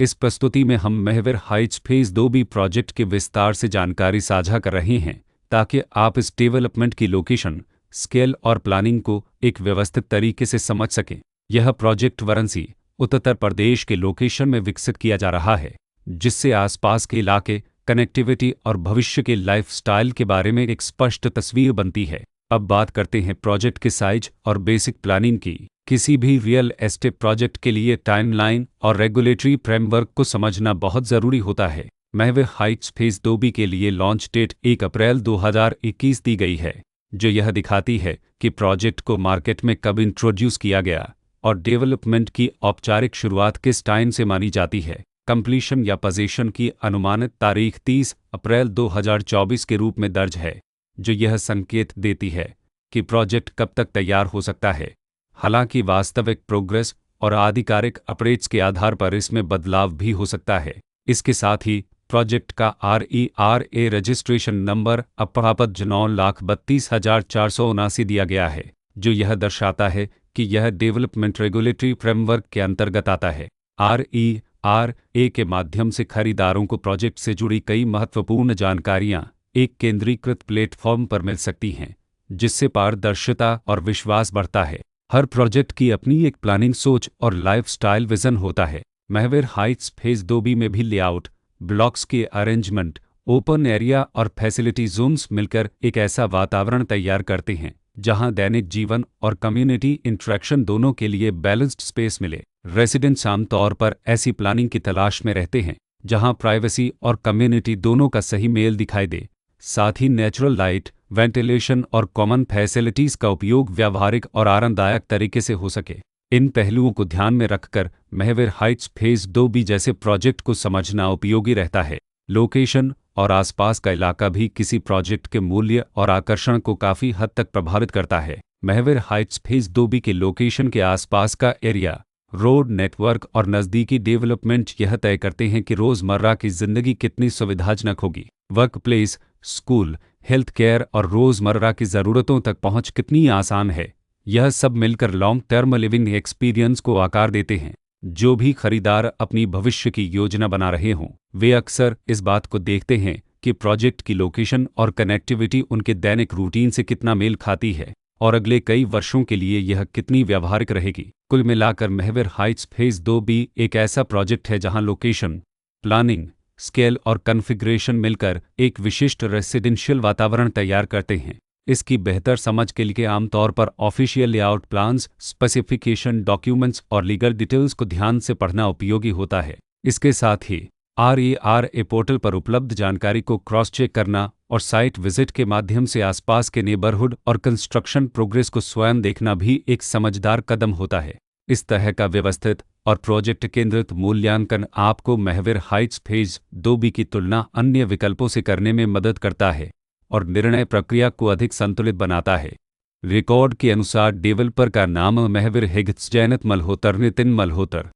इस प्रस्तुति में हम Mahavir Heights phase 2B project के विस्तार से जानकारी साझा कर रहे हैं ताकि आप इस डेवलपमेंट की लोकेशन, स्केल और प्लानिंग को एक व्यवस्थित तरीके से समझ सकें। यह प्रोजेक्ट वाराणसी, उत्तर प्रदेश के लोकेशन में विकसित किया जा रहा है, जिससे आसपास के इलाके, कनेक्टिविटी और भविष्य के लाइफस्टाइल के बारे में एक स्पष्ट तस्वीर बनती है। अब बात करते हैं प्रोजेक्ट के साइज और बेसिक प्लानिंग की। किसी भी रियल एस्टेट प्रोजेक्ट के लिए टाइमलाइन और रेगुलेटरी फ्रेमवर्क को समझना बहुत ज़रूरी होता है। महावीर हाइट्स फेज 2B के लिए लॉन्च डेट 1 अप्रैल 2021 दी गई है, जो यह दिखाती है कि प्रोजेक्ट को मार्केट में कब इंट्रोड्यूस किया गया और डेवलपमेंट की औपचारिक शुरुआत किस टाइम से मानी जाती है। कंप्लीशन या पोजीशन की अनुमानित तारीख 30 अप्रैल 2024 के रूप में दर्ज है, जो यह संकेत देती है कि प्रोजेक्ट कब तक तैयार हो सकता है। हालांकि वास्तविक प्रोग्रेस और आधिकारिक अपडेट्स के आधार पर इसमें बदलाव भी हो सकता है। इसके साथ ही प्रोजेक्ट का RERA रजिस्ट्रेशन नंबर अब प्राप्त 9,32,479 दिया गया है, जो यह दर्शाता है कि यह डेवलपमेंट रेगुलेटरी फ्रेमवर्क के अंतर्गत आता है। RERA के माध्यम से खरीदारों को प्रोजेक्ट से जुड़ी कई महत्वपूर्ण जानकारियां एक केंद्रीकृत प्लेटफॉर्म पर मिल सकती हैं, जिससे पारदर्शिता और विश्वास बढ़ता है। हर प्रोजेक्ट की अपनी एक प्लानिंग सोच और लाइफस्टाइल विजन होता है। महावीर हाइट्स फेज 2B में भी लेआउट, ब्लॉक्स के अरेंजमेंट, ओपन एरिया और फैसिलिटी जोन्स मिलकर एक ऐसा वातावरण तैयार करते हैं जहां दैनिक जीवन और कम्युनिटी इंटरेक्शन दोनों के लिए बैलेंस्ड स्पेस मिले। रेसिडेंट्स आमतौर पर ऐसी प्लानिंग की तलाश में रहते हैं जहां प्राइवेसी और कम्युनिटी दोनों का सही मेल दिखाई दे, साथ ही नेचुरल लाइट, वेंटिलेशन और कॉमन फैसिलिटीज़ का उपयोग व्यावहारिक और आरामदायक तरीके से हो सके। इन पहलुओं को ध्यान में रखकर महावीर हाइट्स फेज 2B जैसे प्रोजेक्ट को समझना उपयोगी रहता है। लोकेशन और आसपास का इलाका भी किसी प्रोजेक्ट के मूल्य और आकर्षण को काफ़ी हद तक प्रभावित करता है। महावीर हाइट्स फेज 2B के लोकेशन के आसपास का एरिया, रोड नेटवर्क और नज़दीकी डेवलपमेंट यह तय करते हैं कि रोज़मर्रा की ज़िंदगी कितनी सुविधाजनक होगी। Work place, school, health care और रोज़मर्रा की ज़रूरतों तक पहुंच कितनी आसान है। यह सब मिलकर लॉन्ग टर्म लिविंग एक्सपीरियंस को आकार देते हैं। जो भी खरीदार अपनी भविष्य की योजना बना रहे हों, वे अक्सर इस बात को देखते हैं कि प्रोजेक्ट की लोकेशन और कनेक्टिविटी उनके दैनिक रूटीन से कितना मेल खाती है और अगले कई वर्षों के लिए यह कितनी व्यावहारिक रहेगी। कुल मिलाकर महावीर हाइट्स फेज 2B एक ऐसा प्रोजेक्ट है जहां लोकेशन, प्लानिंग, स्केल और कॉन्फ़िगरेशन मिलकर एक विशिष्ट रेसिडेंशियल वातावरण तैयार करते हैं। इसकी बेहतर समझ के लिए आमतौर पर official layout plans, specification documents और लीगल डिटेल्स को ध्यान से पढ़ना उपयोगी होता है। इसके साथ ही RERA पोर्टल पर उपलब्ध जानकारी को क्रॉस चेक करना और साइट विजिट के माध्यम से आसपास के नेबरहुड और कंस्ट्रक्शन प्रोग्रेस को स्वयं देखना भी एक समझदार कदम होता है। इस तरह का व्यवस्थित और प्रोजेक्ट केंद्रित मूल्यांकन आपको महावीर हाइट्स फेज 2B की तुलना अन्य विकल्पों से करने में मदद करता है और निर्णय प्रक्रिया को अधिक संतुलित बनाता है। रिकॉर्ड के अनुसार डेवलपर का नाम महावीर हिग्स जैनत मल्होत्र नितिन मल्होत्र